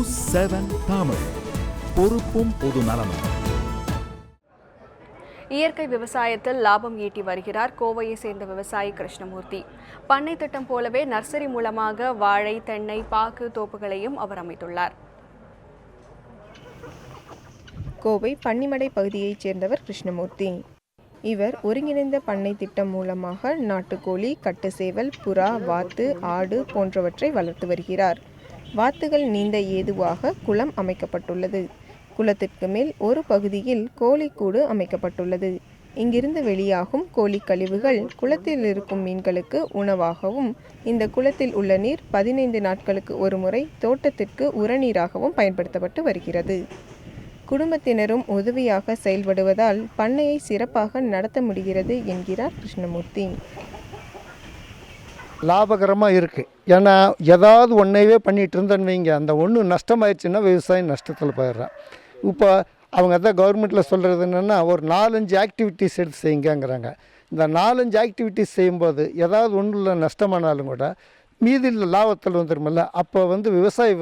News 7 Tamil, பொறுப்பும் பொது நலமும். இயற்கை விவசாயத்தில் லாபம் ஈட்டி வருகிறார் கோவையை சேர்ந்த விவசாயி கிருஷ்ணமூர்த்தி. பண்ணை திட்டம் போலவே நர்சரி மூலமாக வாழை, தென்னை, பாக்கு தோப்புகளையும் அவர் அமைத்துள்ளார். கோவை பன்னிமடை பகுதியைச் சேர்ந்தவர் கிருஷ்ணமூர்த்தி. இவர் ஒருங்கிணைந்த பண்ணை திட்டம் மூலமாக நாட்டுக்கோழி, கட்டுசேவல், புறா, வாத்து, ஆடு போன்றவற்றை வளர்த்து வருகிறார். வாத்துகள் நீந்த ஏதுவாக குளம் அமைக்கப்பட்டுள்ளது. குளத்திற்கு மேல் ஒரு பகுதியில் கோழிக்கூடு அமைக்கப்பட்டுள்ளது. இங்கிருந்து வெளியாகும் கோழி கழிவுகள் குளத்தில் இருக்கும் மீன்களுக்கு உணவாகவும், இந்த குளத்தில் உள்ள நீர் 15 நாட்களுக்கு ஒரு முறை தோட்டத்திற்கு உரநீராகவும் பயன்படுத்தப்பட்டு வருகிறது. குடும்பத்தினரும் உதவியாக செயல்படுவதால் பண்ணையை சிறப்பாக நடத்த முடிகிறது என்கிறார் கிருஷ்ணமூர்த்தி. லாபகரமாக இருக்குது. ஏன்னா ஏதாவது ஒன்றையவே பண்ணிகிட்டு இருந்தேன்னு வைங்க, அந்த ஒன்று நஷ்டமாயிடுச்சுன்னா விவசாயம் நஷ்டத்தில் போயிடுறான். இப்போ அவங்க தான் கவர்மெண்ட்டில் சொல்கிறது என்னென்னா, ஒரு 4-5 ஆக்டிவிட்டீஸ் எடுத்து செய்யுங்கிறாங்க. இந்த 4-5 ஆக்டிவிட்டீஸ் செய்யும்போது ஏதாவது ஒன்றில் நஷ்டமானாலும் கூட மீதியில் லாபத்தில் வந்துடுமில்ல, அப்போ விவசாயி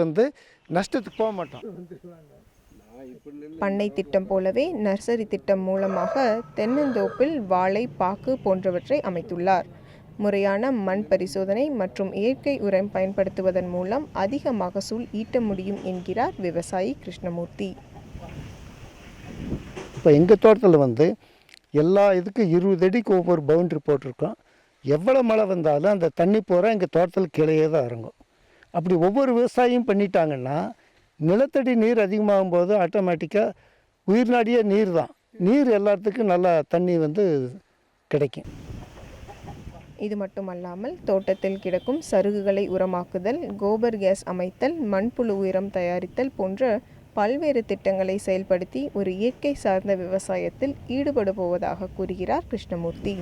நஷ்டத்துக்கு போக மாட்டான். பண்ணை திட்டம் போலவே நர்சரி திட்டம் மூலமாக தென்னந்தோப்பில் வாழை, பாக்கு போன்றவற்றை அமைத்துள்ளார். முறையான மண் பரிசோதனை மற்றும் இயற்கை உரம் பயன்படுத்துவதன் மூலம் அதிக மகசூல் ஈட்ட முடியும் என்கிறார் விவசாயி கிருஷ்ணமூர்த்தி. இப்போ எங்கள் தோட்டத்தில் எல்லா இதுக்கும் 20 அடிக்கு ஒவ்வொரு பவுண்ட்ரி போட்டிருக்கோம். எவ்வளோ மழை வந்தாலும் அந்த தண்ணி பூரா எங்கள் தோட்டத்தில் கிளையே தான் இறங்கும். அப்படி ஒவ்வொரு விவசாயியும் பண்ணிட்டாங்கன்னா நிலத்தடி நீர் அதிகமாகும் போது ஆட்டோமேட்டிக்காக உயிர்நாடியே நீர் தான். நீர் எல்லாத்துக்கும் நல்லா தண்ணி கிடைக்கும். இது மட்டுமல்லாமல் தோட்டத்தில் கிடக்கும் சருகுகளை உரமாக்குதல், கோபர் கேஸ் அமைத்தல், மண்புழு உரம் தயாரித்தல் போன்ற பல்வேறு திட்டங்களை செயல்படுத்தி ஒரு இயற்கை சார்ந்த விவசாயத்தில் ஈடுபட போவதாக கூறுகிறார் கிருஷ்ணமூர்த்தி.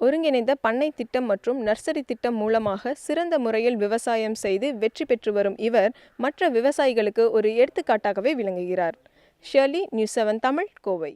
ஒருங்கிணைந்த பண்ணை திட்டம் மற்றும் நர்சரி திட்டம் மூலமாக சிறந்த முறையில் விவசாயம் செய்து வெற்றி பெற்று வரும் இவர் மற்ற விவசாயிகளுக்கு ஒரு எடுத்துக்காட்டாகவே விளங்குகிறார். Shirley, news 7 Tamil, Kovai.